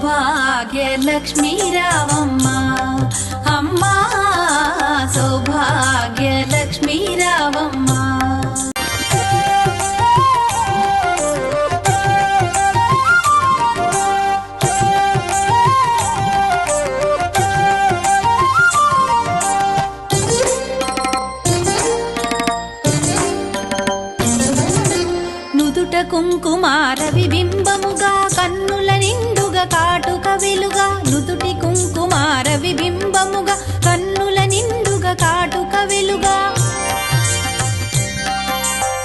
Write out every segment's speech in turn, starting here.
సౌభాగ్యలక్ష్మీ రావమ్మ అమ్మా సౌభాగ్యలక్ష్మీ రావమ్మ. నుదుట కుంకుమార విబింబముగా కన్నుల నిండుగా కాటుక వెలుగా నుదుటి కుంకుమార విబింబముగా కన్నుల నిండుగా కాటుక వెలుగా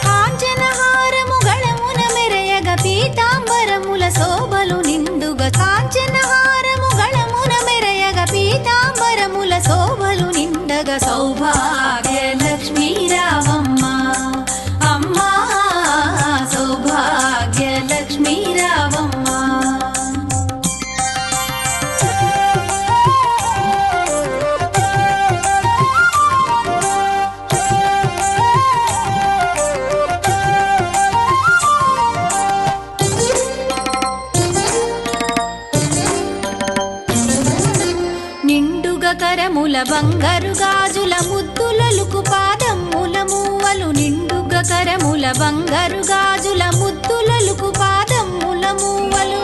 కాంచనహారము గళమున మెరయగ పీతాంబరముల శోభలు నిండుగా కాంచనహారము గళమున మెరయగ పీతాంబరముల శోభలు నిండగా సౌభాగ్యలక్ష్మీ రావమ్మ అమ్మా సౌభాగ్యలక్ష్మీ రావమ్మ. నిండుగా కరముల బంగారు గాజుల ముద్దులలుకు పాదముల మూవలు నిండుగా కరముల బంగారు గాజుల ముద్దులలుకు పాదముల మూవలు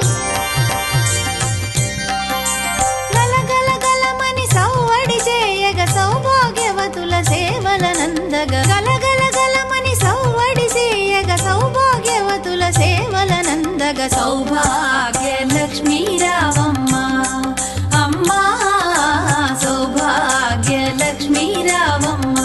గలగల గలమని సౌవడి చేయగ సౌభాగ్యవతుల సేవల నందగ గలగల గలమని సౌవడి చేయగ సౌభాగ్యవతుల సేవల నందగ సౌభాగ్యలక్ష్మీ రావమ్మ అమ్మా సౌభాగ్యలక్ష్మీ రావమ్మ.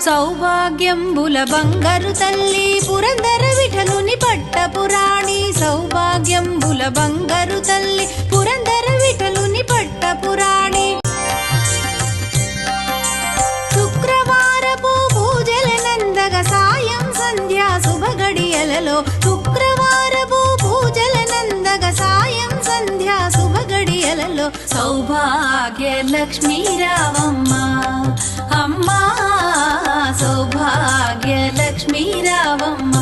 సౌభాగ్యంబుల బంగారు తల్లి పురందర విఠలుని పట్టపురాణి సౌభాగ్యంబుల బంగారు తల్లి పురందర విఠలుని పట్టపురాణి శుక్రవారపు పూజల నందగ సాయం సంధ్యా శుభగడియలలో శుక్రవారపు పూజల నందగ సాయం సంధ్యా శుభగడియలలో సౌభాగ్యలక్ష్మీ రావమ్మ అమ్మా సౌభాగ్యలక్ష్మీ రావమ్మ.